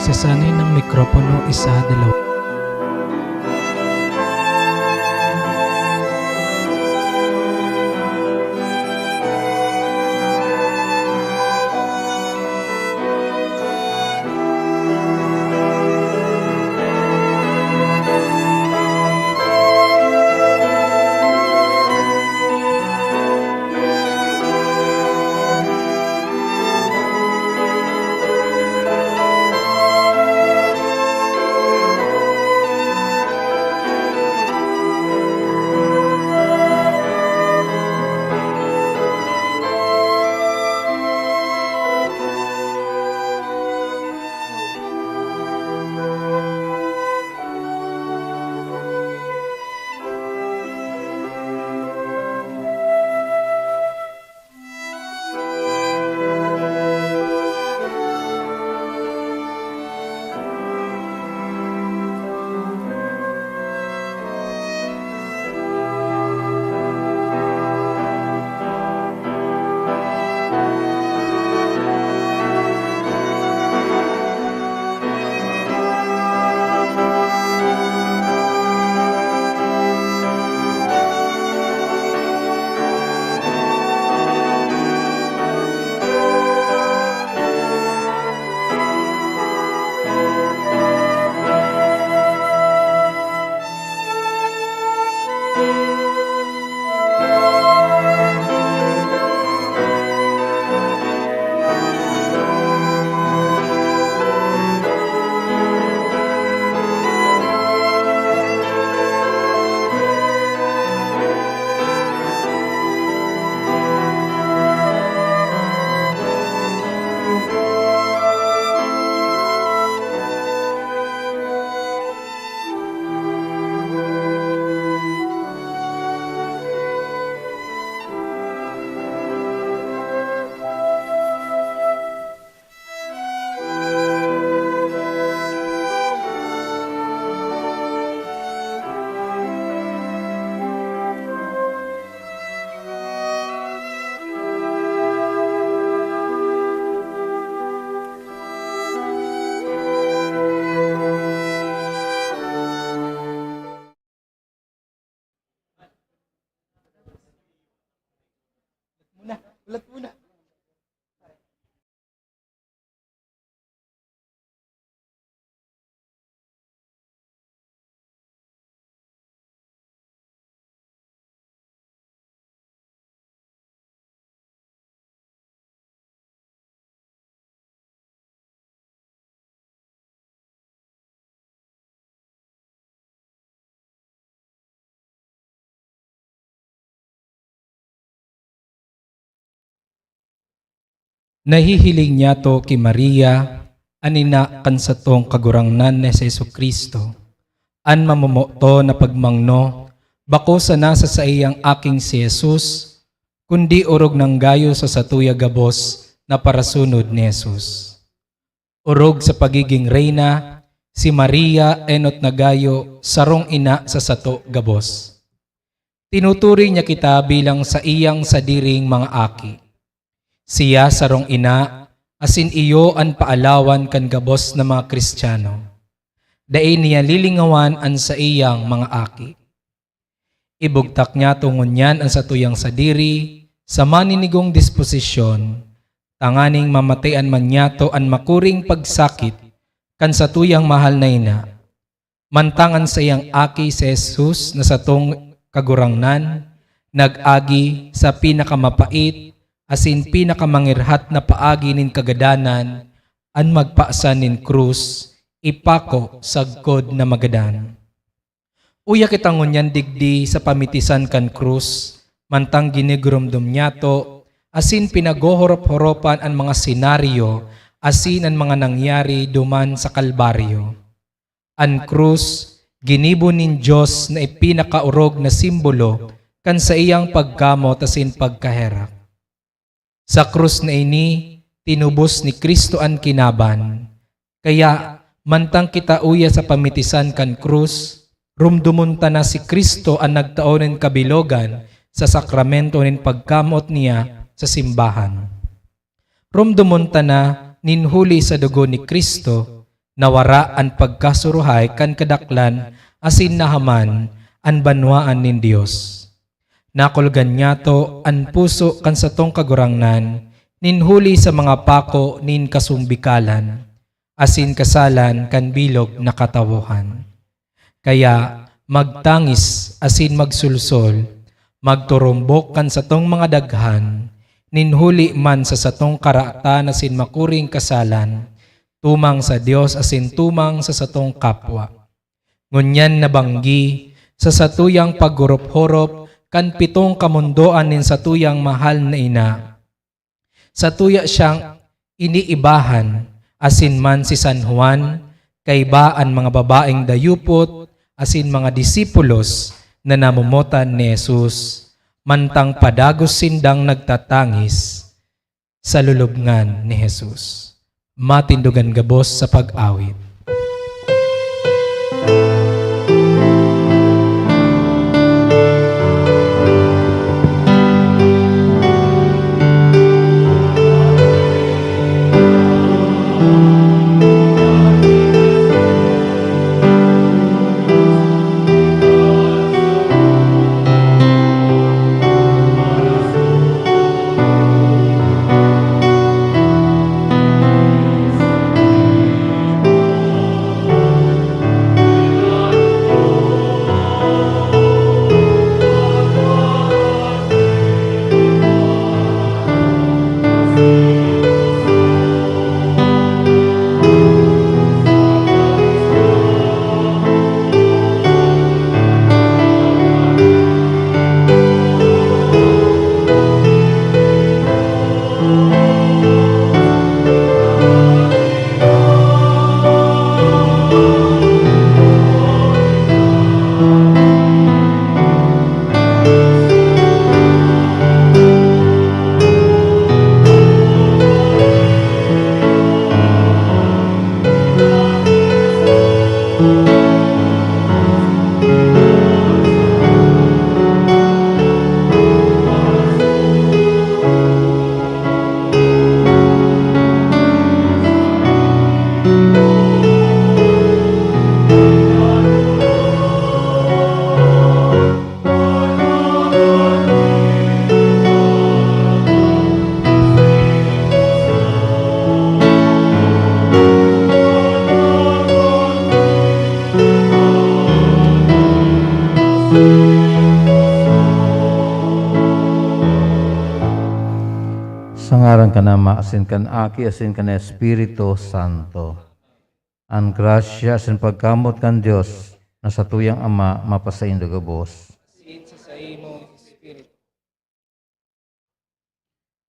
Pagsasanay ng mikropono, 1, 2. Ulat muna. Nahihiling niya to ki Maria, anina kan sa tong kagurangnan ni Jesu Kristo. An mamumoto na pagmangno, bako sana sa iyang aking si Jesus, kundi urog ng gayo sa satuya gabos na parasunod ni Jesus. Urog sa pagiging reyna, si Maria enot na gayo sarong ina sa sato gabos. Tinuturi niya kita bilang sa iyang sadiring mga aki. Siya sarong ina, asin iyo an paalawan kan gabos na mga Kristiyano. Dain niya lilingawan an sa iyang mga aki. Ibugtak niya tungon niyan ang satuyang sadiri, sa maninigong disposisyon, tanganing mamatayan man niya to an makuring pagsakit, kan satuyang mahal na ina. Mantangan sa iyang aki si Jesus na satong kagurangnan, nag-agi sa pinakamapait, asin pinakamangirhat na paagi nin kagadanan, an magpaasan nin krus, ipako sagkod na magadan. Uya kitang ngunyan digdi sa pamitisan kan krus, mantang ginigurumdum niya to, asin pinagohorop-horopan ang mga senaryo, asin ang mga nangyari duman sa Kalbaryo. An krus, ginibo nin Diyos na ipinakaurog na simbolo, kan sa iyang pagkamot asin pagkaherak. Sa krus na ini, tinubos ni Kristo ang kinaban. Kaya, mantang kita uya sa pamitisan kan krus, rumdumunta na si Kristo ang nagtaonin kabilogan sa sakramento nin pagkamot niya sa simbahan. Rumdumunta na ninhuli sa dugo ni Kristo, Nawara an pagkasuruhay kan kadaklan asin nahaman an banwaan nin Dios. Nakulgan niya to an puso kan satong kagurangnan, ninhuli sa mga pako nin kasumbikalan, asin kasalan kan bilog na katawohan. Kaya magtangis asin magsulsol, magturumbok kan satong mga daghan, ninhuli man sa satong karaatan asin makuring kasalan, tumang sa Dios asin tumang sa satong kapwa. Ngunyan nabanggi sa satuyang paghurup-hurup kan pitong kamundoan nin satuyang mahal na ina. Satuya siyang iniibahan asin man si San Juan kay baan mga babaeng dayupot asin mga disipulos na namumutan ni Jesus, mantang padagos sindang nagtatangis sa lulubngan ni Jesus. Matindugan gabos sa pag-awit. Sa ngaran ka na maasin kan aki, asin ka na Espiritu Santo. Ang grasya asin pagkamot kan Dios na sa tuyang Ama mapasaindo gabos.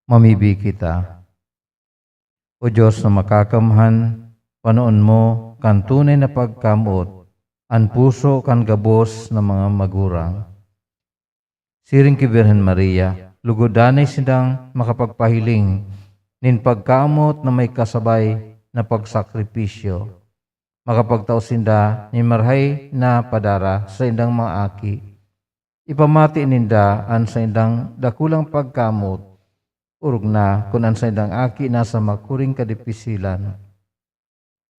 Mamibi kita. O Diyos na makakamhan, panoon mo kan tunay na pagkamot, ang puso kan gabos ng mga magurang. Siring ki Birhen Maria, lugodanay sindang makapagpahiling, nin pagkamot na may kasabay na pagsakripisyo. Makapagtao sinda ni marhay na padara sa indang mga aki. Ipamati ninda an sa indang dakulang pagkamot, urog na kung an sa indang aki nasa makuring kadipisilan.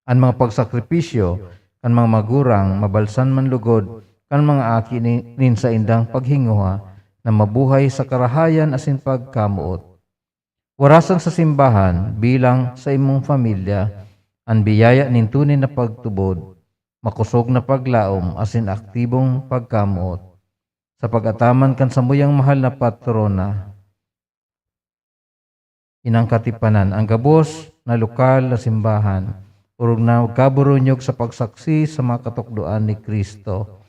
Ang mga pagsakripisyo, kan mga magurang, mabalsan man lugod, kan mga aki nin sa indang paghinguha, na mabuhay sa karahayan asin pagkamuot. Warasan sa simbahan bilang sa imong pamilya, ang biyaya nin tunay na pagtubod, makusog na paglaom asin aktibong pagkamuot. Sa pag-ataman kan samuyang mahal na patrona, inang katipanan ang gabos na lokal na simbahan, urog na kaburunyog sa pagsaksi sa mga katukduan ni Kristo.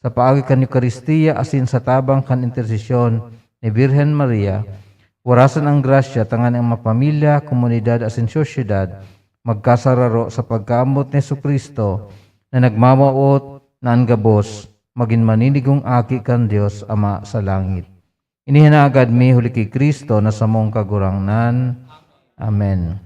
Sa paagi kan Eucharistia asin sa tabang kan intersesyon ni Birhen Maria, warasan ang grasya tangan ang mga pamilya, komunidad asin sosyedad, magkasararo sa pagkaamot ni Jesucristo na nagmamaot na ang gabos, maging maninigong aki kan Dios Ama sa langit. Inihinagad mi huli kay Kristo na samong kagurangnan. Amen.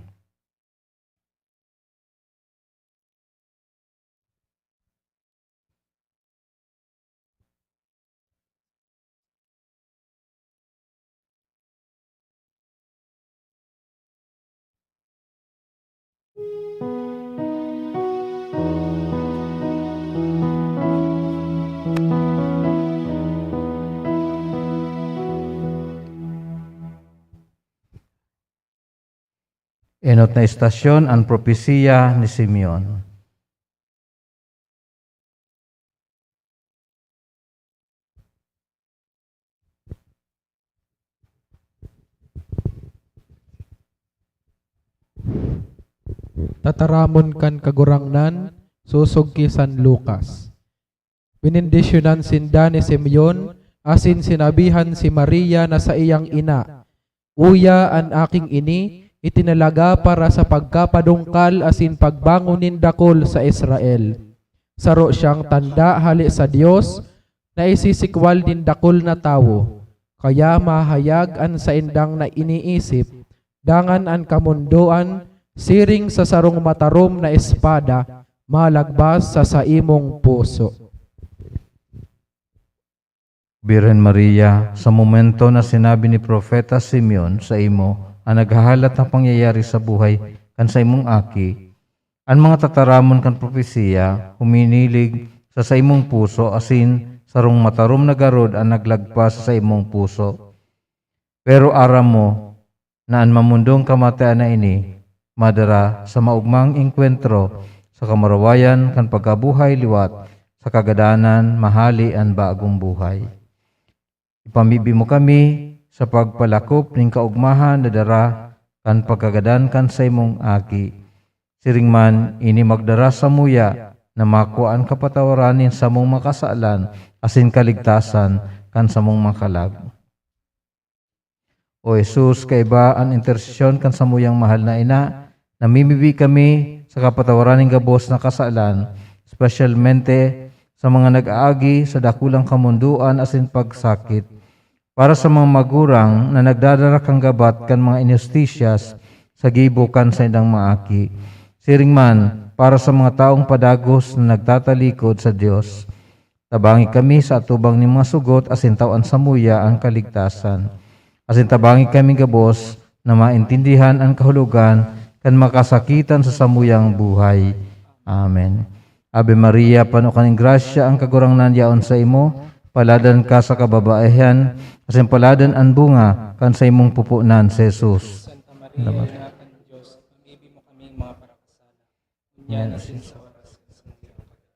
Enot na istasyon ang propesiya ni Simeon. Tataramon kan kagurangnan, susog ki San Lucas. Binindisyonan sinda ni Simeon, asin sinabihan si Maria na sa iyang ina, Uya an aking ini, itinalaga para sa pagkapadungkal asin pagbangunin dakol sa Israel. Saro siyang tanda hali sa Dios, na isisikwal din dakol na tawo. Kaya mahayag an sa indang na iniisip, dangan an kamundoan, siring sa sarong matarom na espada, malagbas sa saimong puso. Birhen Maria, sa momento na sinabi ni Propeta Simeon sa imo, ang naghahalat ng pangyayari sa buhay kan sa imong aki, ang mga tataramon kan propesiya, huminilig sa imong puso, asin sarong matarom na garod ang naglagpas sa imong puso. Pero aram mo, na ang mamundong kamatayan na ini, madara sa maugmang engkwentro sa kamarawayan kan pagkabuhay liwat sa kagadanan mahali ang bagong buhay. Ipamibi mo kami sa pagpalakop ning kaugmahan na dara kan pagkagadan kan sa imong aki. Siring man ini magdara sa muya na makuan kapatawaranin sa mong makasalan asin kaligtasan kan sa mong makalag. O Jesus, kaiba ang intersesyon kan sa muyang mahal na ina, namimibi kami sa kapatawaraning gabos na kasalan, espesyalmente sa mga nag-aagi sa dakulang kamunduan asin pagsakit, para sa mga magurang na nagdadara kang gabat kan mga injustisyas sa gibukan sa indang maaki. Siring man, para sa mga taong padagos na nagtatalikod sa Dios, tabangi kami sa atubang ni mga sugot asin tawan sa muya ang kaligtasan. Asin tabangi kami gabos na maintindihan ang kahulugan kan makasakitan sa samuyang buhay. Amen. Ave Maria, pano kaning grasya ang kagurangnan yaon sa imo, paladan ka sa kababaehan, asin paladan ang bunga kan sa imong pupunan sa Jesus. Santa Maria, Ina ng Diyos, pag-ibig mo kaming mga parakasala. Yan asin sa oras ng sumiyang pagkadanan.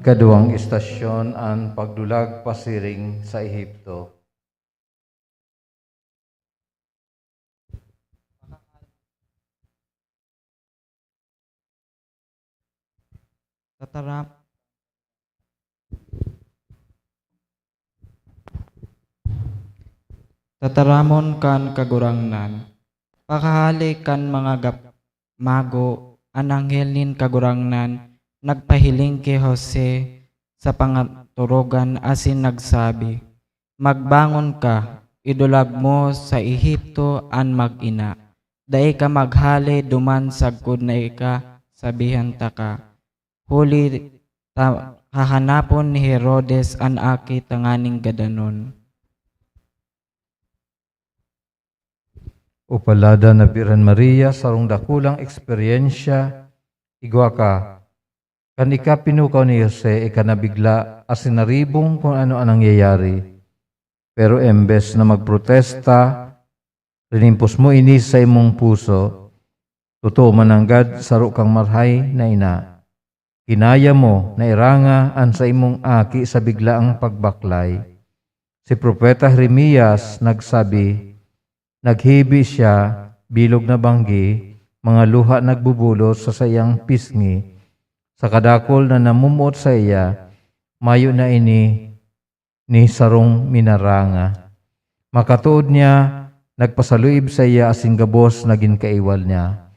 Ikaduhang istasyon ang pagdulag pasiring sa Ehipto. Tataram Tataramon kan kagurangnan, pakahali kan mga mago, an anghel nin kagurangnan, nagpahiling kay Jose sa pangaturogan asin nagsabi, magbangon ka, idulag mo sa Ehipto an mag-ina, dai ka maghali duman sagkod na ika, sabihan ta ka, huli hahanapon ni Herodes an aki tanganing gadanon. Upalada na Birhen Maria, sarong dakulang eksperyensya, igwa ka, kan ika pinukaw ni Jose, ika nabigla, asin naribong kung ano ang nangyayari. Pero embes na magprotesta, rinimpos mo ini sa imong puso, totoo mananggad saro kang marhay na ina. Kinaya mo na iranga an sa imong aki sa biglaang pagbaklay. Si Propeta Jeremias nagsabi, naghibi siya, bilog na banggi, mga luha nagbubulot sa sayang pisngi. Sa kadakol na namumuot sa iya, mayo na ini ni sarong minaranga. Makatuod niya, nagpasaluib sa iya asing gabos naging kaiwal niya.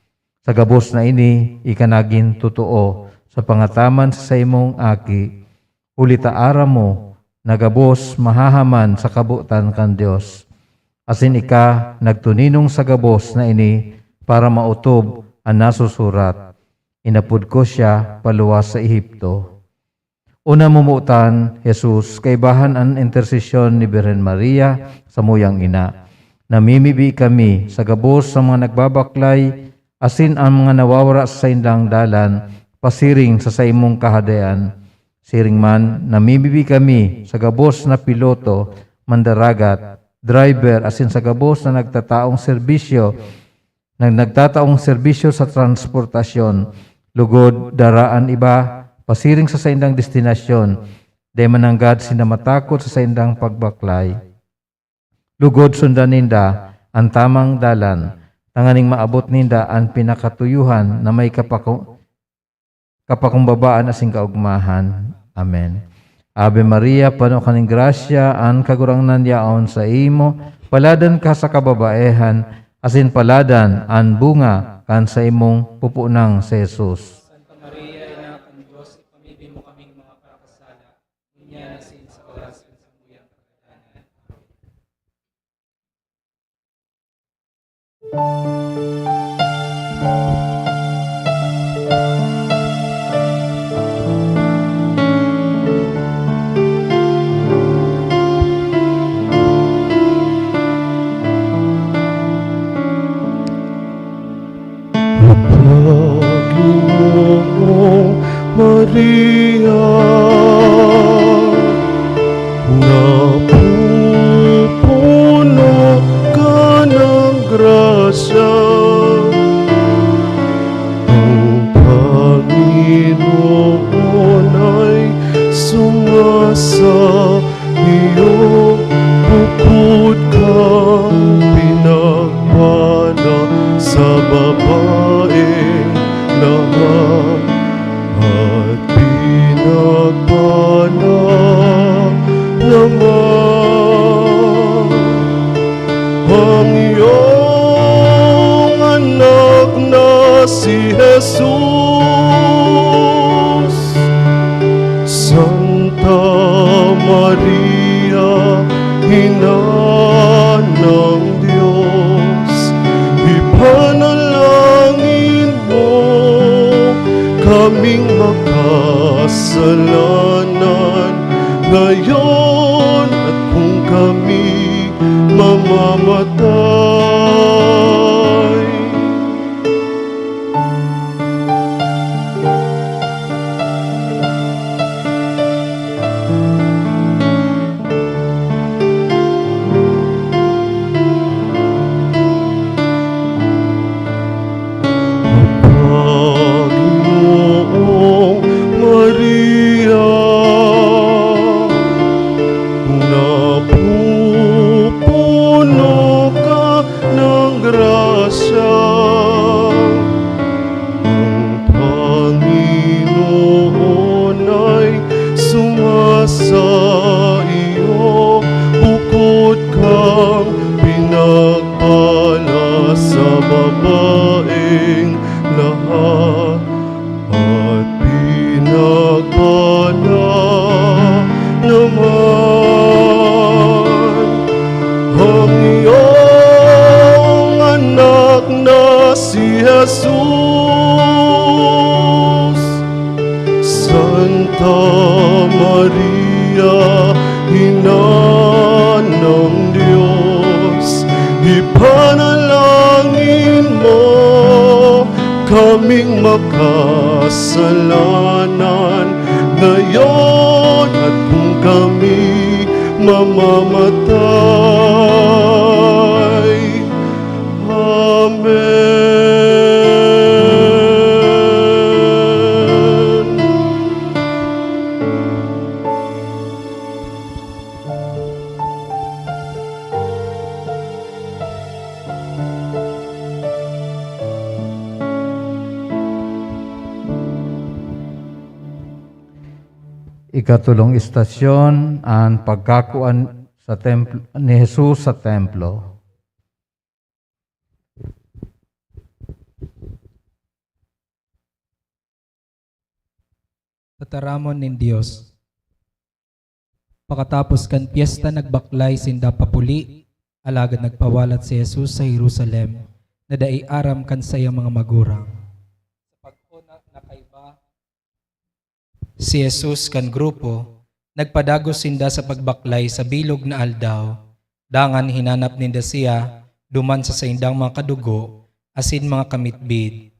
Sa gabos na ini, ikanagin totoo sa pangataman sa imong aki. Ulita ara mo, nagabos mahahaman sa kabutan kan Dios. Asin ika nagtuninong sa gabos na ini para mautob ang nasusurat. Inapod ko siya paluwas sa Ehipto. Una mumutan, Jesus, kaibahan ang intersesyon ni Birhen Maria sa muyang ina. Namimibi kami sa gabos sa mga nagbabaklay, asin ang mga nawawara sa indang dalan, pasiring sa imong kahadayan. Siring man, namimibi kami sa gabos na piloto, mandaragat, driver, asin sa gabos na nagtataong serbisyo sa transportasyon, lugod, daraan iba, pasiring sa saindang destinasyon, day mananggad sinamatakot sa saindang pagbaklay. Lugod sundan ninda ang tamang dalan, tanganing maabot ninda ang pinakatuyuhan na may kapakumbabaan asing kaugmahan. Amen. Ave Maria, pano kaning grasya, an kagurangnan yaon sa imo, paladan ka sa kababaehan, asin paladan an bunga kan sa imong pupunang sa Jesus. Santa Maria, ina kan Diyos, ipamibin mo kaming mga pakasala, niya nasin sa oras at sa muyang kagadanan. Panginoong Maria, napupuno ka ng grasya, ang Panginoon ay sumasa iyo, bukod kang pinagpala sa babae lahat at pinagpala naman ang iyong anak na si Jesus. Santa Maria, Ina ng Diyos, ipanalangin mo kaming makasalanan ngayon at kung kami mamamatay. Panginoong Maria, makasalanan, ngayon at kung kami mamamatay. Amen. Ikatulong istasyon, ang pagkakuan sa templo ni Jesus sa templo. Tataramon nin Dios. Pakatapos kan piyesta nagbaklay sinda papuli, alagad nagpawalat si Jesus sa Jerusalem, na dai aram kan sayang mga magurang. Sa pag-una na kaiba, si Jesus kan grupo, nagpadagos sinda sa pagbaklay sa bilog na aldaw, dangan hinanap ninda siya, duman sa saindang mga kadugo, asin mga kamitbid.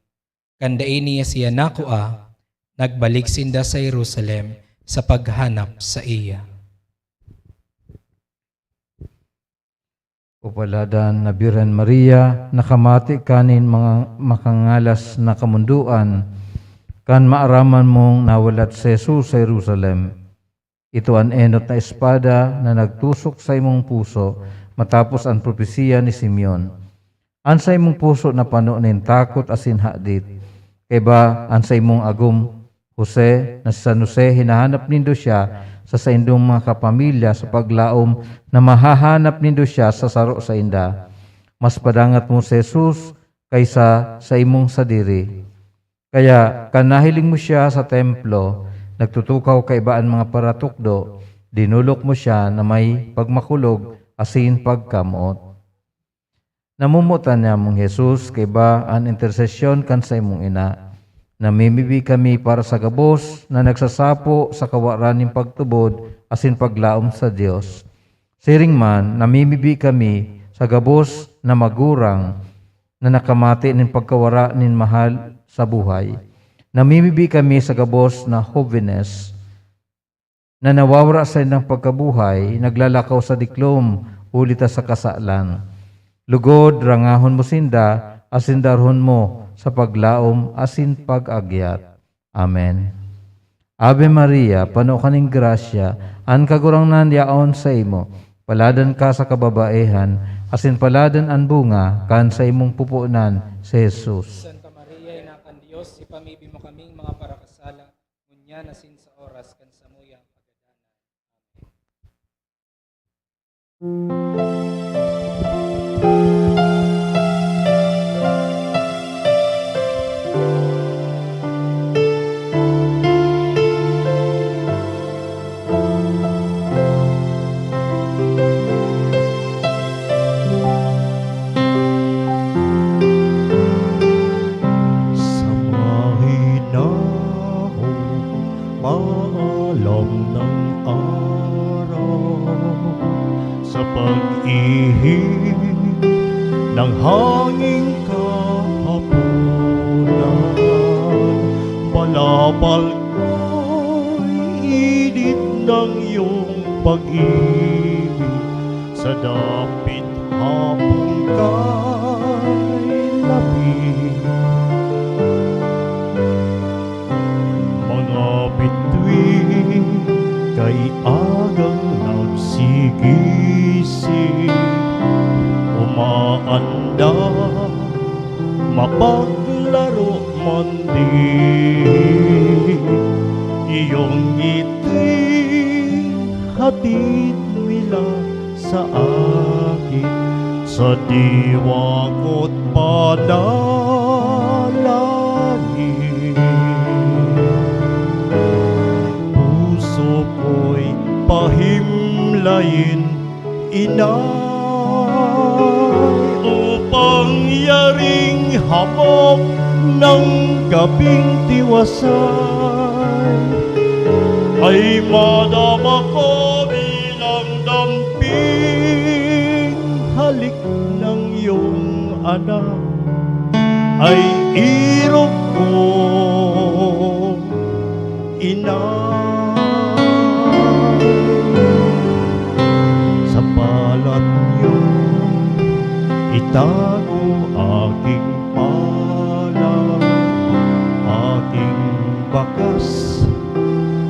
Kandain niya siya nakua, nagbalik sinda sa Jerusalem sa paghanap sa iya. Upaladan na Birhen Maria, nakamati kanin mga makangalas na kamunduan, kan maaraman mong nawalat si Jesus sa Jerusalem. Ito ang enot na espada na nagtusok sa imong puso matapos ang propesiya ni Simeon. An sa imong puso na panunin takot asin hadit, kay ba an sa imong agum Jose, na si San Jose, hinahanap nindo siya sa saindong mga kapamilya sa paglaom na mahahanap nindo siya sa saro sa inda. Mas padangat mo si Jesus kaysa sa imong sadiri. Kaya kanahiling mo siya sa templo, nagtutukaw kaibaan mga paratukdo, dinulok mo siya na may pagmakulog asin pagkamot. Namumutan niya mong Jesus kaiba ang intersesyon kan sa imong ina. Namimibi kami para sa gabos na nagsasapo sa kawaraning pagtubod asin paglaom sa Dios. Siring man, namimibi kami sa gabos na magurang na nakamati nin pagkawara nin mahal sa buhay. Namimibi kami sa gabos na hovenes na nawawara sa inang pagkabuhay, naglalakaw sa diklom, ulita sa kasalan. Lugod, rangahon mo sinda, asin darhon mo sa paglaom asin pag-agyat. Amen. Ave Maria, pano kaning grasya, an kagurangnan yaon sa imo, paladan ka sa kababaehan, asin paladan an bunga, kan sa imong pupunan, si Jesus. Santa Maria, ina kan Dios, ipamibi mo kaming mga parakasala, ngunya nasin sa oras kan samuyang pagadanan. Sa mahinahong maalam ng araw, sa pag-ihig ng hanging kahaponan, balabal ko'y init ng iyong pag-ibig, sa dapit hapong kay labing. Mga bituin kay agang nagsigising, umaanda, mapaglaro man din. Iyong ngiti hatid nila sa akin, sa diwa ko't panalangin. Puso ko'y pahimlayin, inay, upang yaring hamok ng gabing tiwasay, ay madama ko bilang damping halik ng iyong anak, ay irok akong ina. Sa balat niyo itago aking palad, aking bakas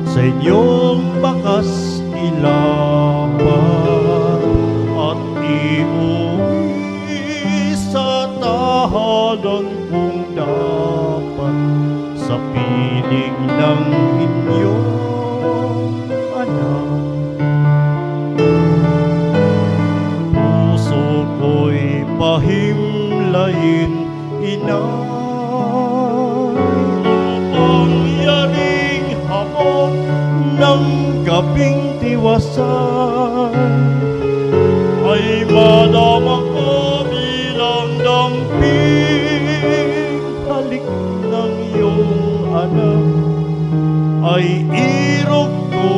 sa inyong bakas ilapat, at iuwi sa tahanan kong dapat, sa piling ng inyong anak. Puso ko'y pahimlayin, inay, upang yaring hamon ng gabing tiwasan, ay madama ko bilang damping halik ng iyong anak, ay irog ko,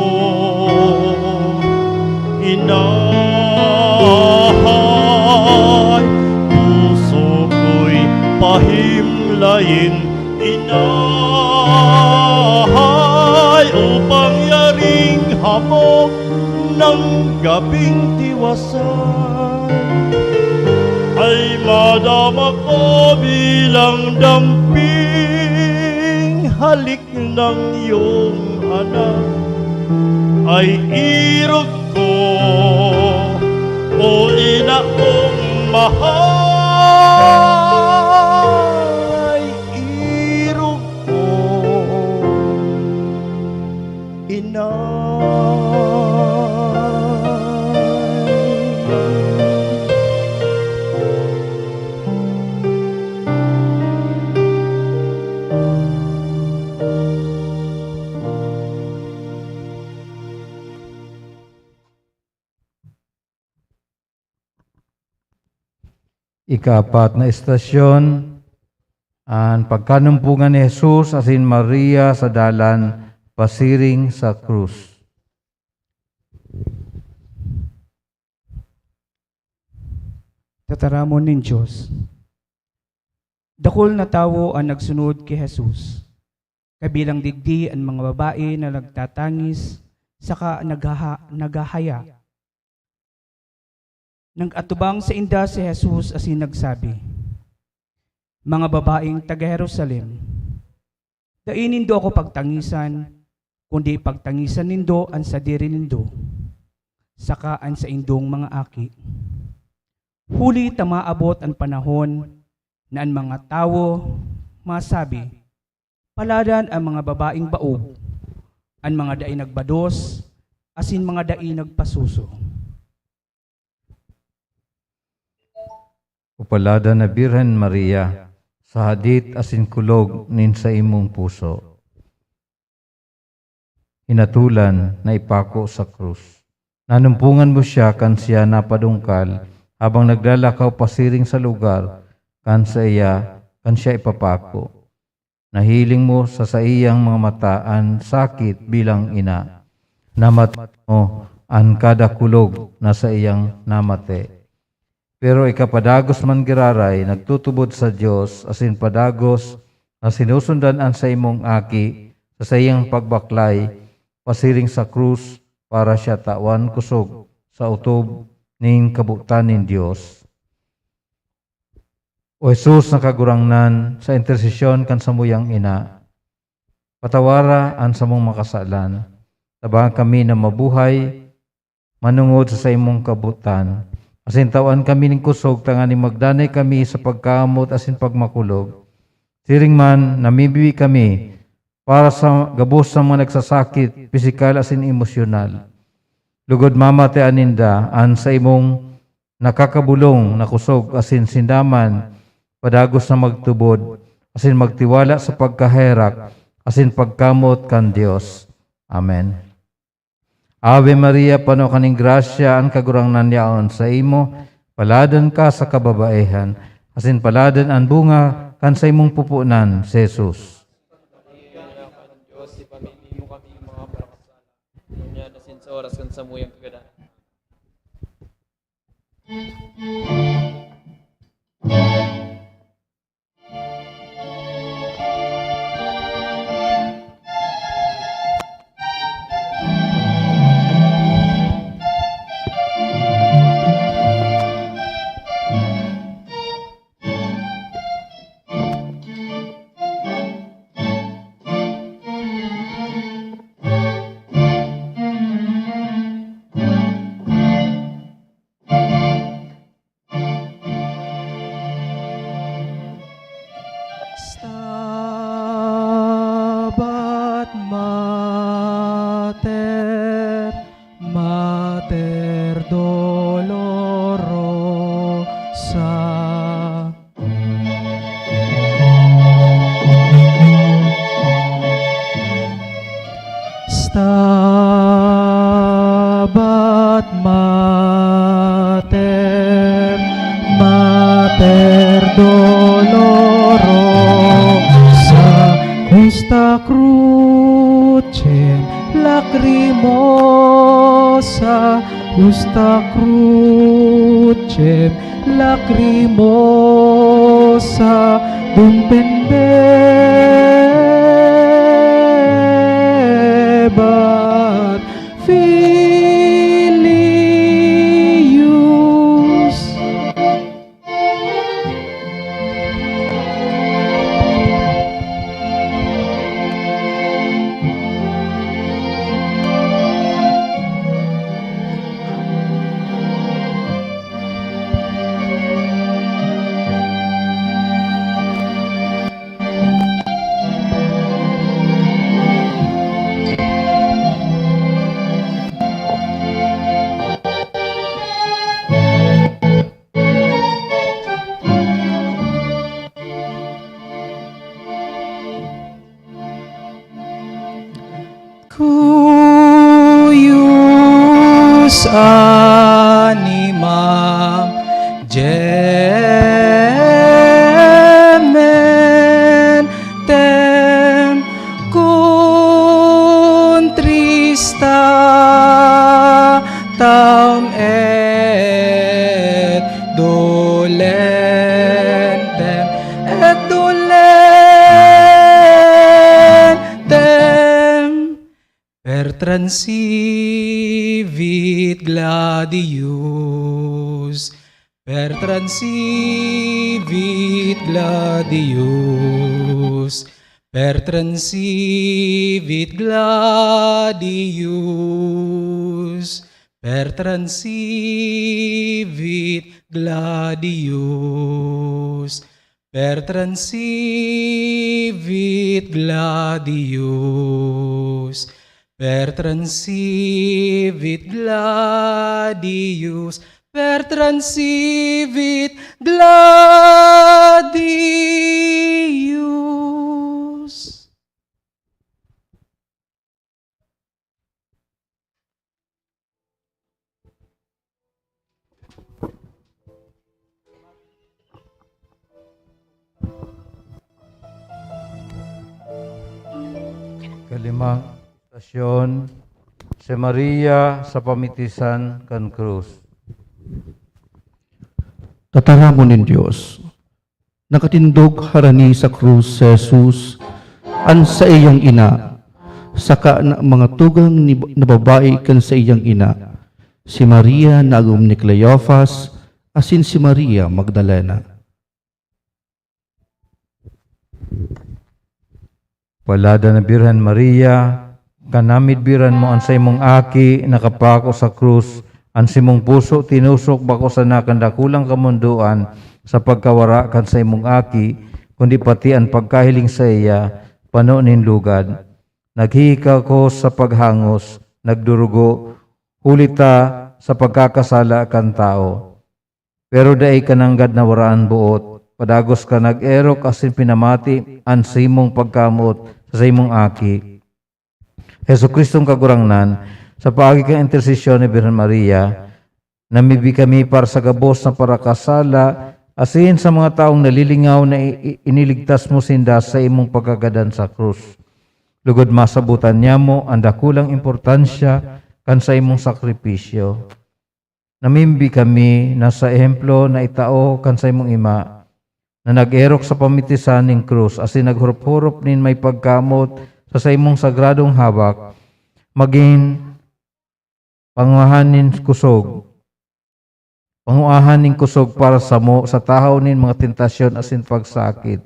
inay. Puso ko'y pahimlayin, inay, upang yaring hamog ng gabing tiwasan, ay madama ko bilang damping halik ng iyong anak, ay irog ko, o ina kong mahal, ay irog ko, Ika-4 na estasyon, ang pagkanumpungan ni Jesus asin Maria sa dalan pasiring sa krus. Tataramon ng Diyos. Dakol na tawo ang nagsunod kay Jesus. Kabilang digdi ang mga babae na nagtatangis, saka nagahaya. Nag-atubang sa inda si Jesus asin nagsabi, mga babaeng taga-Jerusalem, dainin do ako pagtangisan, kundi pagtangisan nindo ang sadiri nindo, saka ang sa indong mga aki. Huli tamaabot ang panahon na ang mga tao masabi, paladan ang mga babaeng baog, ang mga dai nagbados, asin mga dai nagpasuso. Upalada na Birhen Maria, sa hadit asin kulog nin sa imong puso. Hinatulan na ipako sa krus. Nanumpungan mo siya kan siya napadungkal, habang naglalakaw pasiring sa lugar, kan sa iya, kan siya ipapako. Nahiling mo sa iyang mga mataan sakit bilang ina. Namat mo ang kada kulog na sa iyang namate. Pero ikapadagos man giraray, nagtutubod sa Diyos, asin padagos na sinusundan ang sa imong aki, sa iyang pagbaklay, pasiring sa krus, para siya tawan kusog sa utob ning kabutan nin Diyos. O Jesus na kagurangnan, sa intersesyon kan samuyang ina, patawara ang samong makasalan, tabang kami na mabuhay, manungod sa imong kabutan, asin tawan kami ning kusog, tangani magdanay kami sa pagkamot asin pagmakulog. Siring man, namibiwi kami para sa gabos sa mga nagsasakit, pisikal asin emosyonal. Lugod mamate aninda, an sa imong nakakabulong na kusog asin sindaman, padagos na magtubod, asin magtiwala sa pagkaherak, asin pagkamot kan Dios. Amen. Ave Maria, pano kaning grasya, ang kagurangnan yaon sa imo, paladan ka sa kababaehan, asin paladan ang bunga kan sa imong pupunan, si Jesus. Diyos, si pamilya mo kami mga parakasala. Kunya na sin sa oras kan sa muyang kagadanan. Mater, Mater Dolorosa. Stabat Mater, Mater Dolorosa, Quista crucem lacrimosa, Quista crucem lacrimosa, dum pendebat filius. Cuius animam gementem contrista tam et dolentem per transivit gladius, per transivit gladius, per transivit gladius, per transivit gladius, per transivit gladius, per transivit gladius, per transivit gladius. Kalimang istasyon, si Maria sa pamitisan kan krus. Tataramon Diyos, nakatindog harani sa krus si Jesus, an sa iyang ina, saka na mga tugang na babae kan sa iyang ina, si Maria na agum ni Cleophas, asin si Maria Magdalena. Palada na Birhen Maria, kanamid biran mo ang sa imong aki, nakapako sa krus, ang simong puso tinusok bako sa nakandakulang kamunduan sa pagkawara kan sa imong aki, kundi pati ang pagkahiling sa iya, panonin lugad. Naghihika ko sa paghangos, nagdurugo, hulita sa pagkakasala kan tao. Pero daay kananggad na waraan buot, padagos ka nag-erok asin pinamati ang simong pagkamot sa imong aki. Heso Kristong kagurangnan, sa paagi kang intersesyon ni Birhen Maria, namibi kami para sa gabos na parakasala, asin sa mga taong nalilingaw na iniligtas mo sinda sa imong pagkagadan sa krus. Lugod masabutan niya mo ang dakulang importansya kan sa imong sakripisyo. Namimbi kami na sa ehemplo na itao kan sa imong ima, na nag-erok sa pamitisan ning krus, asin naghurup-hurup nin may pagkamot sa imong sagradong hawak, maging panguahanin kusog para sa mo sa tahaw nin mga tentasyon asin pagsakit.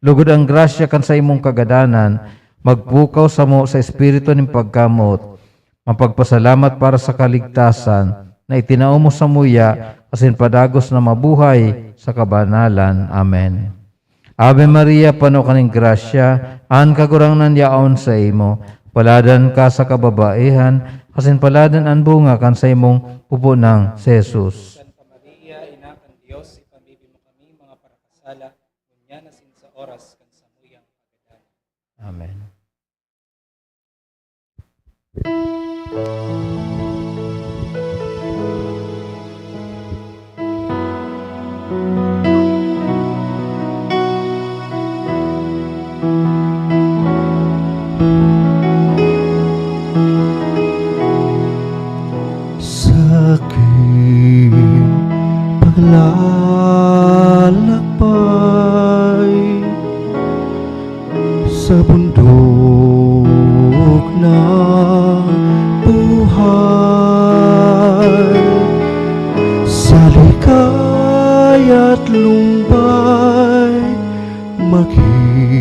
Lugod ang grasya kan sa imong kagadanan, magpukaw sa mo sa espiritu ning pagkamot, mapagpasalamat para sa kaligtasan na itinao mo sa muya asin padagos na mabuhay sa kabanalan. Amen. Ave Maria, pano kaning grasya, an kagurangnan yaon sa imo. Paladan ka sa kababaihan, kasin paladan ang bunga kan sa imong pupunang si Jesus. Santa Maria, Ina kan Dios, ipambibi mo kami mga parakasala, kunya na sin sa oras kan samuyang kagadanan. Amen. Sa aking paglalakbay sa bundok ng buhay, sa likaya't lumbay, makita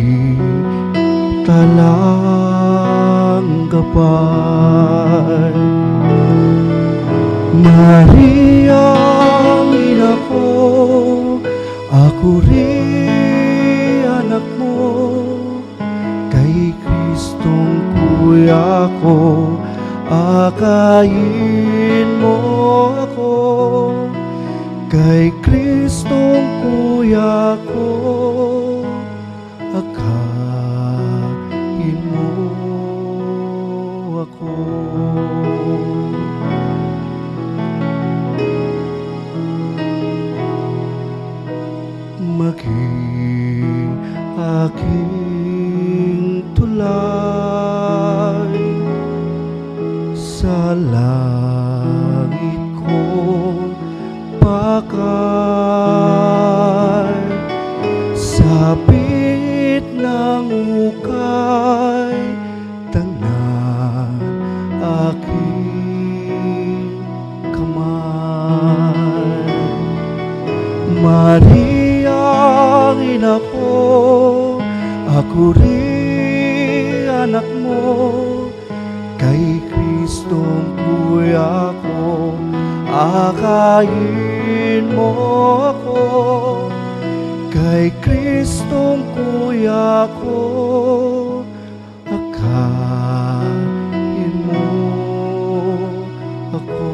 lang gabay. Maria, ina ko, ako rin anak mo, kay Kristong kuya ko, akayin mo ako. Kay Kristong kuya ko, akayin mo ako. Maging aking tulay sa langit ko pakay, sapit ng ukay, tanan aking kamay. Maria, ina ko, ako rin anak mo, kay Kristong kuya ko, akayin mo ako. Kay Kristong kuya ko, akayin mo ako.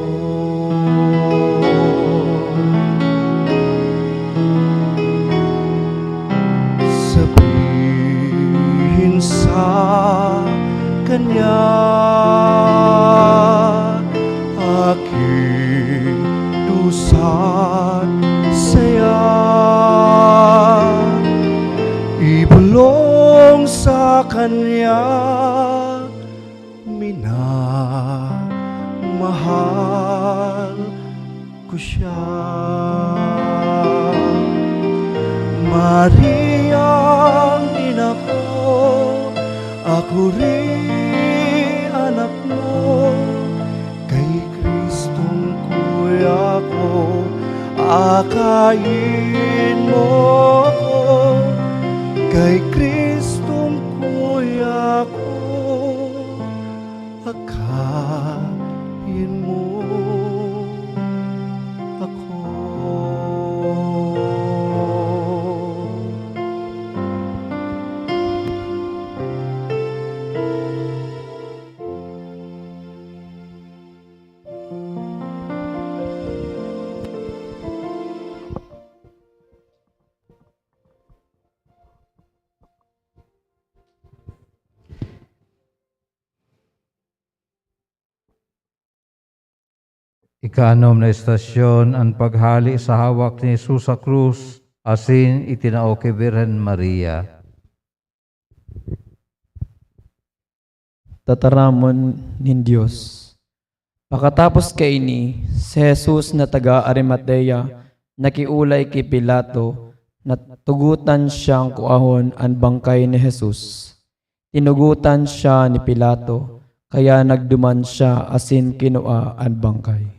Sabihin sa kanya, aking dusa't saya, ibulong sa kanya, minamahal ko siya. Maria, ina ko, ako rin anak mo, kay Kristong kuya ko, akayin mo ako. Kay Kristong kuya ko, akayin mo ako. Ikanom na estasyon ang paghali sa hawak ni Jesus sa krus, asin itinao kay Birhen Maria. Tataramon nin Diyos. Pakatapos kaini, si Jesus na taga Arimatea, nakiulay kay Pilato, natugutan siyang kuahon ang bangkay ni Jesus. Tinugutan siya ni Pilato, kaya nagduman siya asin kinua ang bangkay.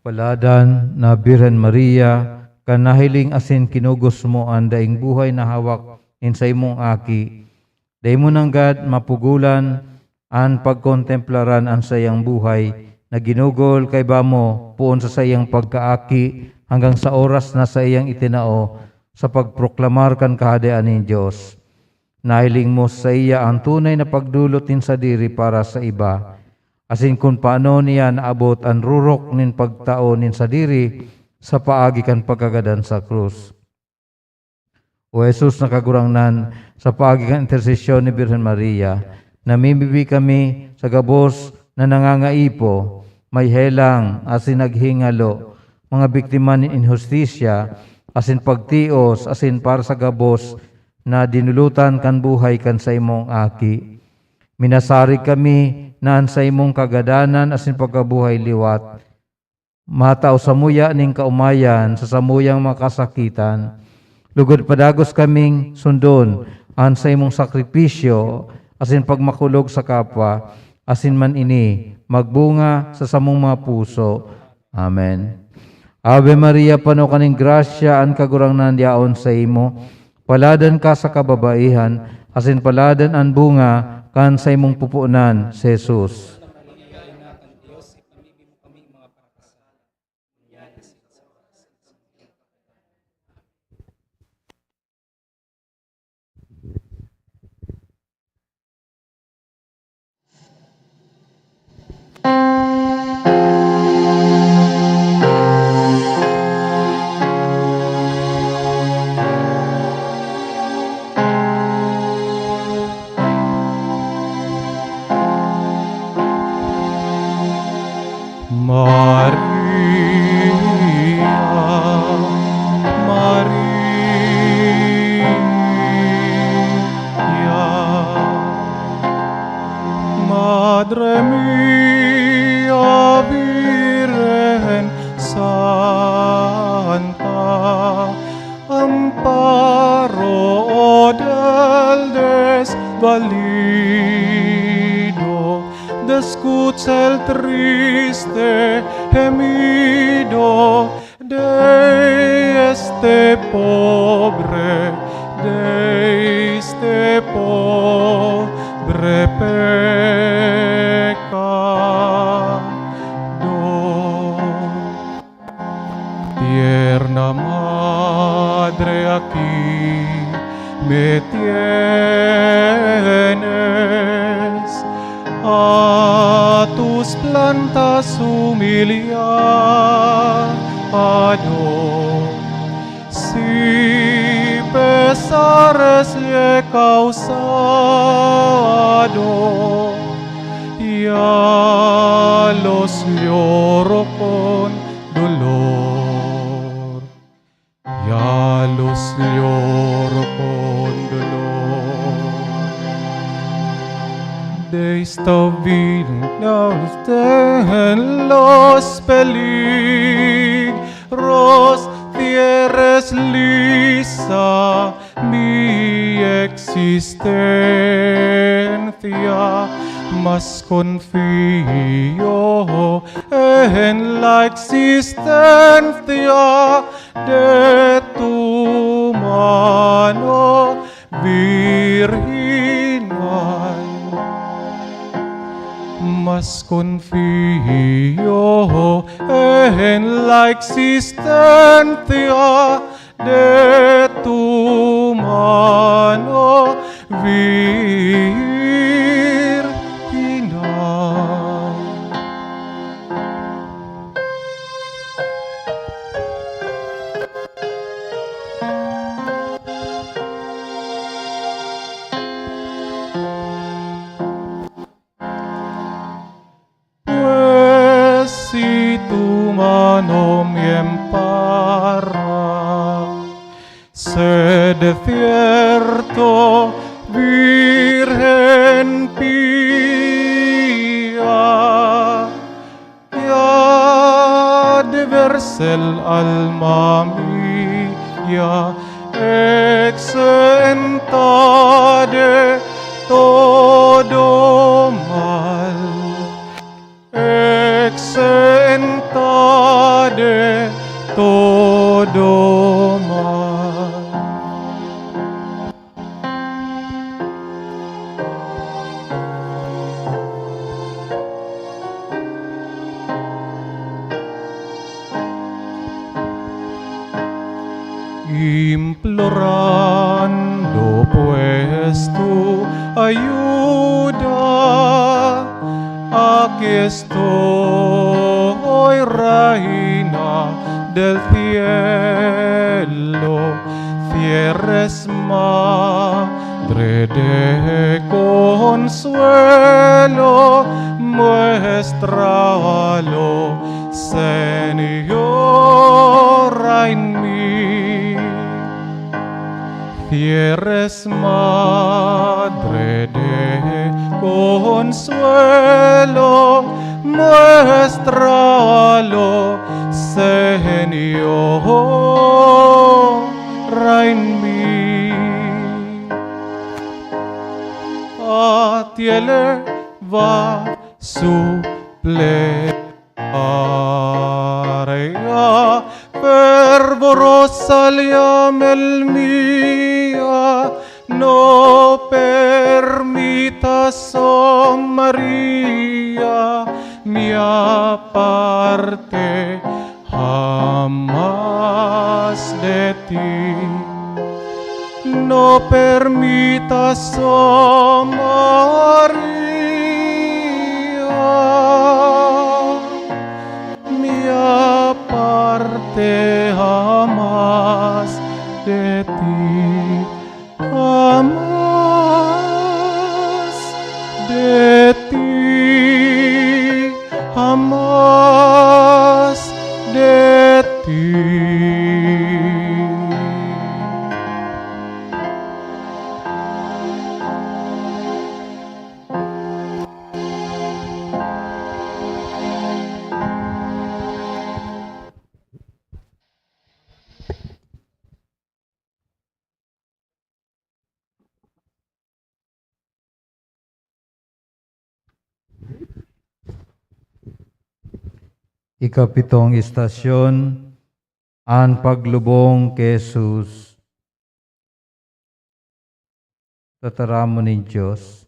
Upaladan na Birhen Maria, kanahiling asin kinugos mo ang daing buhay na hawak in sa imong aki. Day mo nanggad mapugulan ang pagkontemplaran ang sayang buhay na ginugol kay bamo puon sa sayang pagkaaki hanggang sa oras na sa iyang itinao sa pagproklamar kan kahadian ni Diyos. Nahiling mo sa iya ang tunay na pagdulotin sa diri para sa iba. Asin kung paano niya naabot ang rurok nin pagtao nin sa diri sa paagi kan pagkagadan sa krus. O Jesus na kagurangnan, sa paagi kan intersesyon ni Birhen Maria, namimibi kami sa gabos na nangangaipo, may helang asin naghingalo, mga biktima ni injustisya, asin pagtios, asin para sa gabos na dinulutan kan buhay kan sa imong aki. Minasari kami naan sa imong kagadanan asin pagkabuhay liwat. Matao sa muya ning kaumayan sa samuyang makasakitan. Lugod padagos kaming sundon an sa imong sakripisyo asin pagmakulog sa kapwa asin man ini magbunga sa samong mga puso. Amen. Ave Maria, pano kaning grasya an kagurangnan yaon sa imo. Paladan ka sa kababaihan, asin paladan ang bunga kan sa imong pupunan, si Jesus. Maria, Maria, Madre mia, Virgen Santa, amparo del desvalido, escucha el triste gemido de este pobre pecado. Tierna madre, aquí me tienes, a tus plantas humillado. Si pesares le he causado, ya los lloro con dolor, ya los lloro con dolor. De esta vida en los peligros, tierras lisa mi existencia, mas confío en la existencia de tu mano virginal. Mas confío en la existencia de tu mano virginal. Pues si tu mano me ampara, sé de cierto, Virgen pía, que ha de verse el alma mía exenta de todo mal, exenta de todo mal. implorando pues tu ayuda. Aquí estoy, Reina del cielo, fieres Madre de consuelo, muéstralo, Señora, en mí. Fieres Madre de consuelo, muéstralo, Señora, en mí. A ti eleva su plegaria, fervorosa llama el mía, no permitas, oh María, mi aparte jamás de ti. No permitas, oh María, mi aparte jamás de ti, jamás de ti, jamás de ti. Ikapitong istasyon, ang paglubong kay Jesus. Tataramo ni Diyos.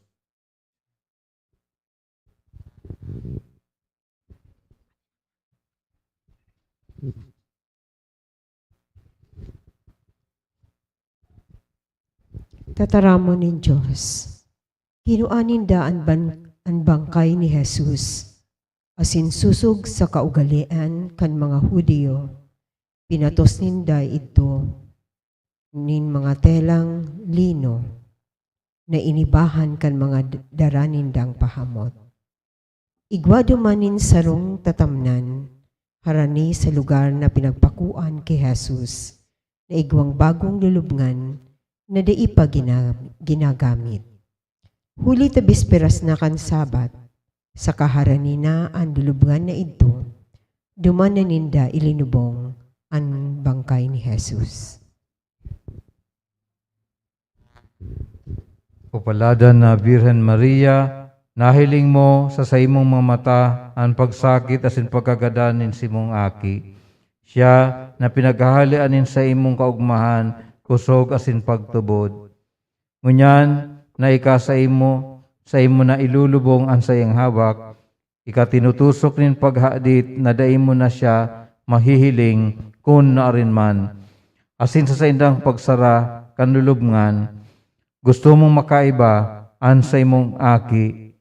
Tataramo nin Diyos. Kinuanin da ang bangkay ni Jesus, asin susog sa kaugalian kan mga Hudiyo, pinatos ninda ito nin mga telang lino na inibahan kan mga daranindang pahamot. Igwado manin sarong tatamnan, harani sa lugar na pinagpakuan kay Jesus, na igwang bagong lulubngan na dai pa ginagamit. Huli ta bisperas na kan Sabat, sa kaharani na ang lulubngan na ito, duman na ninda ilinubong ang bangkay ni Jesus. Upaladan na Birhen Maria, nahiling mo sa imong mga mata ang pagsakit asin pagkagadanin si mong aki. Siya na pinaghahalianin sa imong kaugmahan, kusog asin pagtubod. Ngunyan na ika sa imo na ilulubong ang sayang hawak, ika tinutusok nin paghadit na dai mo na siya mahihiling kun naarin man. Asin sa indang pagsara kanlulubngan, gusto mong makaiba an sa imong aki,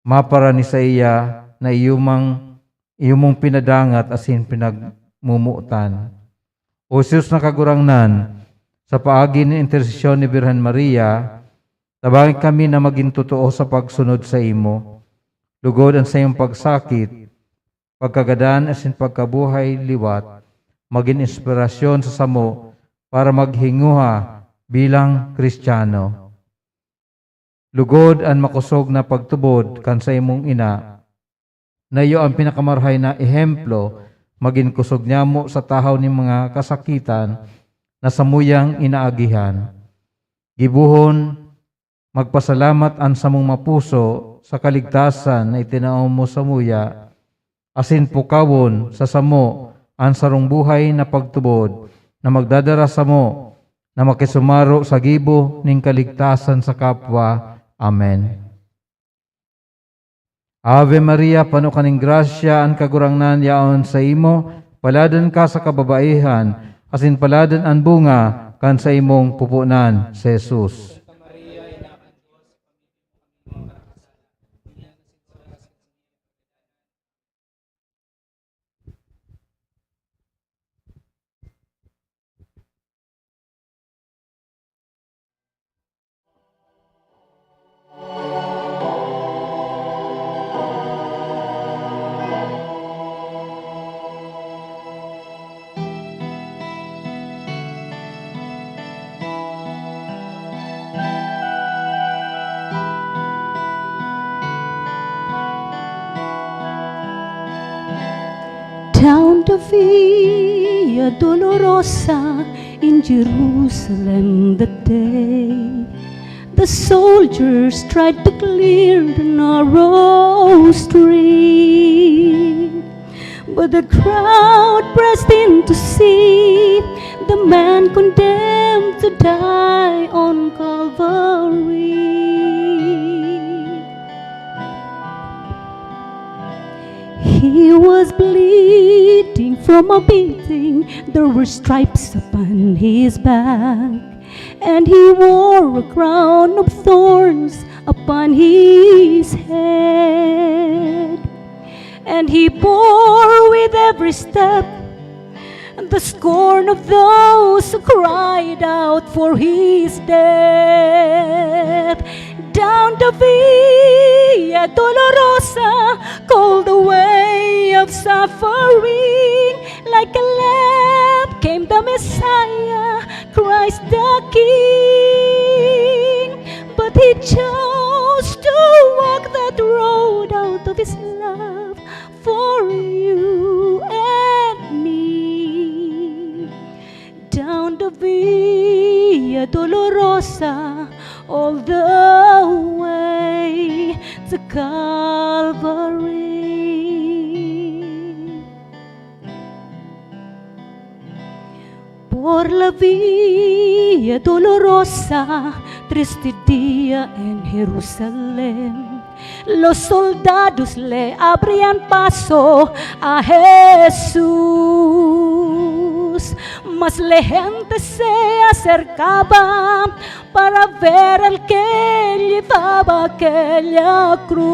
mapara ni sa iya na iyumong pinadangat asin pinagmumutan. O Jesus na kagurangnan, sa paagi ni intersesyon ni Birhen Maria, tabangin kami na maging totoo sa pagsunod sa imo. Lugod ang sa iyong pagsakit, pagkagadan asin pagkabuhay liwat, maging inspirasyon sa samo para maghinguha bilang Kristiyano. Lugod ang makusog na pagtubod kan sa imong ina, na iyo ang pinakamarhay na ehemplo, maging kusog niya mo sa tahaw ni mga kasakitan na samuyang inaagihan. Gibuhon, magpasalamat ang samong mapuso sa kaligtasan na itinao mo sa muya, asin pukawon sa samo ang sarong buhay na pagtubod na magdadara sa mo na makisumaro sa gibo ning kaligtasan sa kapwa. Amen. Ave Maria, pano kaning grasya ang kagurangnan yaon sa imo, paladan ka sa kababaihan, asin paladan ang bunga kan sa imong pupunan si Jesus. Down the Via Dolorosa in Jerusalem that day, the soldiers tried to clear the narrow street, but the crowd pressed in to see the man condemned to die on Calvary. He was bleeding from a beating, there were stripes upon his back, and he wore a crown of thorns upon his head. And he bore with every step the scorn of those who cried out for his death. Down the Via Dolorosa, called the way of suffering, like a lamb came the Messiah, Christ the King. But he chose to walk that road out of his love for you and me. Down the Via Dolorosa, all the way to Calvary. Por la Via Dolorosa, triste día en Jerusalén, los soldados le abrían paso a Jesús, mas la gente se acercaba para ver al que llevaba aquella cruz.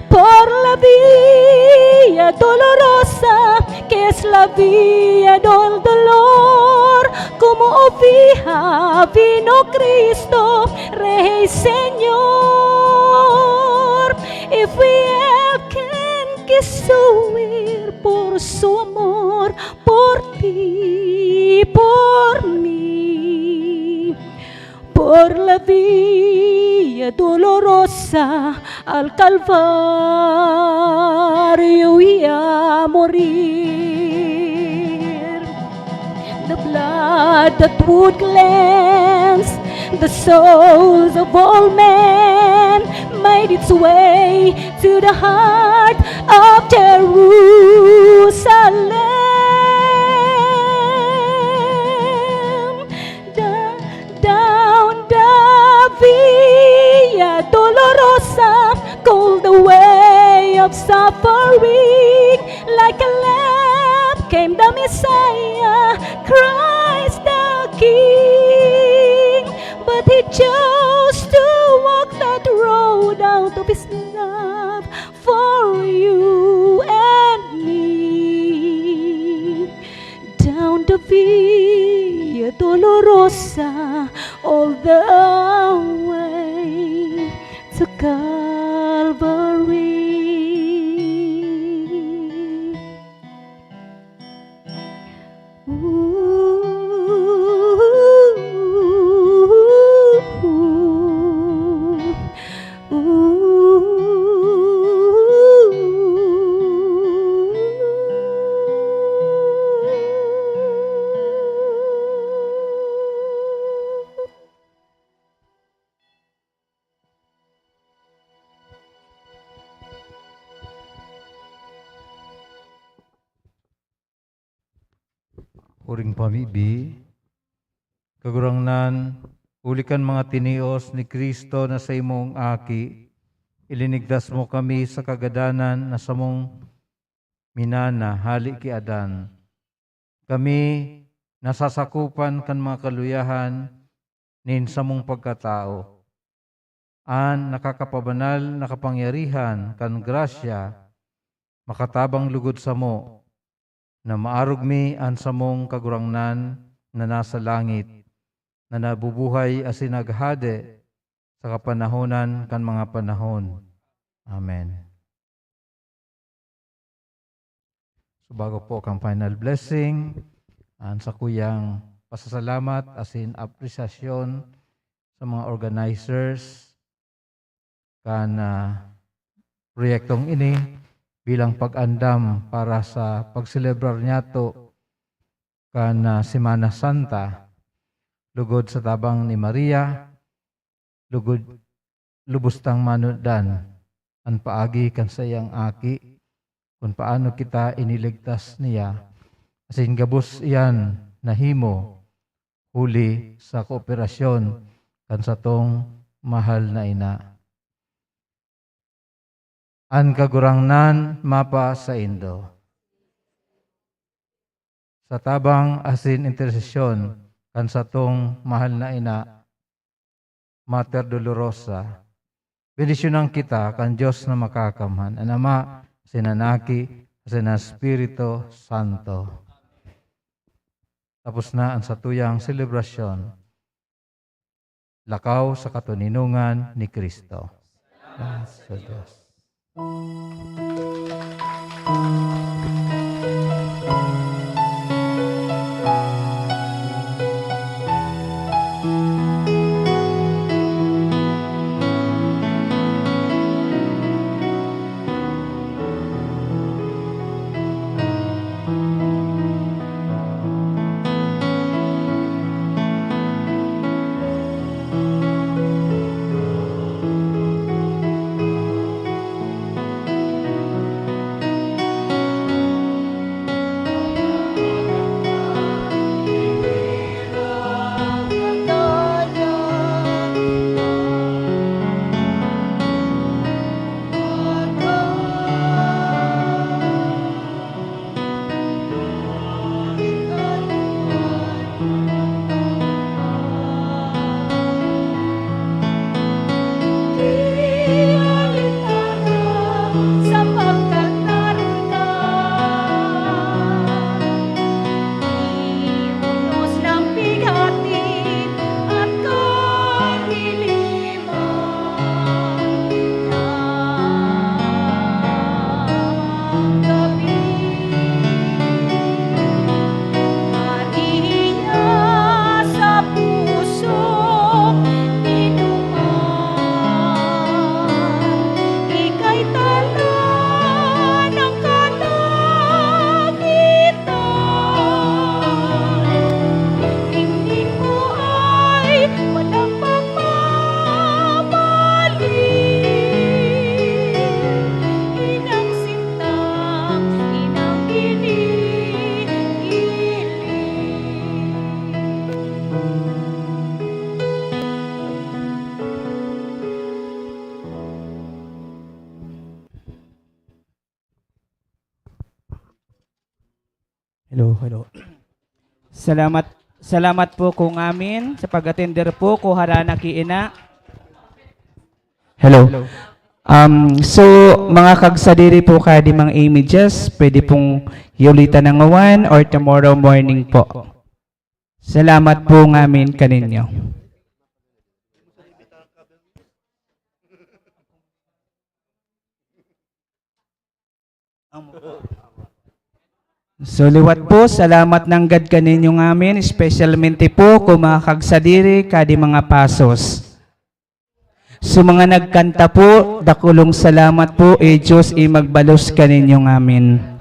Por la Via Dolorosa, que es la vía del dolor, como oveja vino Cristo, Rey Señor. Y fue Él quien quiso huir por su amor, por ti, por mí. Por la Via Dolorosa al Calvario y a morir. The blood that would cleanse the souls of all men made its way to the heart of Jerusalem. Down the Via Dolorosa, called the way of suffering, like a lamb came the Messiah, Christ the King. But he chose to walk that road out of his love for you and me. Down the Via Dolorosa, all the way to Calvary. Uring pamibi, kagurangnan, ulikan mga tinios ni Kristo na sa imong aki, ilinigdas mo kami sa kagadanan na sa mong minana, hali ki Adan. Kami nasasakupan kan mga kaluyahan nin samong pagkatao. An nakakapabanal na kapangyarihan kan grasya makatabang lugod sa mo na maarog mi an samong kagurangnan na nasa langit na nabubuhay asin naghade sa kapanahonan kan mga panahon. Amen. So bago po kang final blessing, sa kuyang pasasalamat asin apresyasyon sa mga organizers kan proyektong ini bilang pag-andam para sa pagselebrar niyato kan Semana Santa lugod sa tabang ni Maria, lubustang manudan ang paagi kan sayang aki kung paano kita iniligtas niya. Asin gabos iyan nahimo huli sa kooperasyon kan sa tong mahal na ina. An kagurangnan mapa sa Indo. Sa tabang asin intersesyon kan sa tong mahal na ina, Mater Dolorosa, bendisyonan kita kan Diyos na makakamhan, ang Ama, Sinanaki, asin ang Espiritu Santo. Tapos na ang satuyang selebrasyon. Lakaw sa katuninungan ni Kristo. Salamat sa Diyos. Hello. Salamat po kung amin sa pag-attender po ko harana kiina. Hello. So mga kagsadiri po kadi mga images, pwede pong yulitan ng 1 or tomorrow morning po. Salamat po ngamin kaninyo. So liwat po, salamat ng gad kaninyo ngamin, especialmente po kung mga kagsadiri kadi mga pasos. So mga nagkanta po, dakulong salamat po, Diyos magbalos kaninyo ngamin.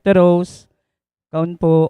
Rose, kaun po.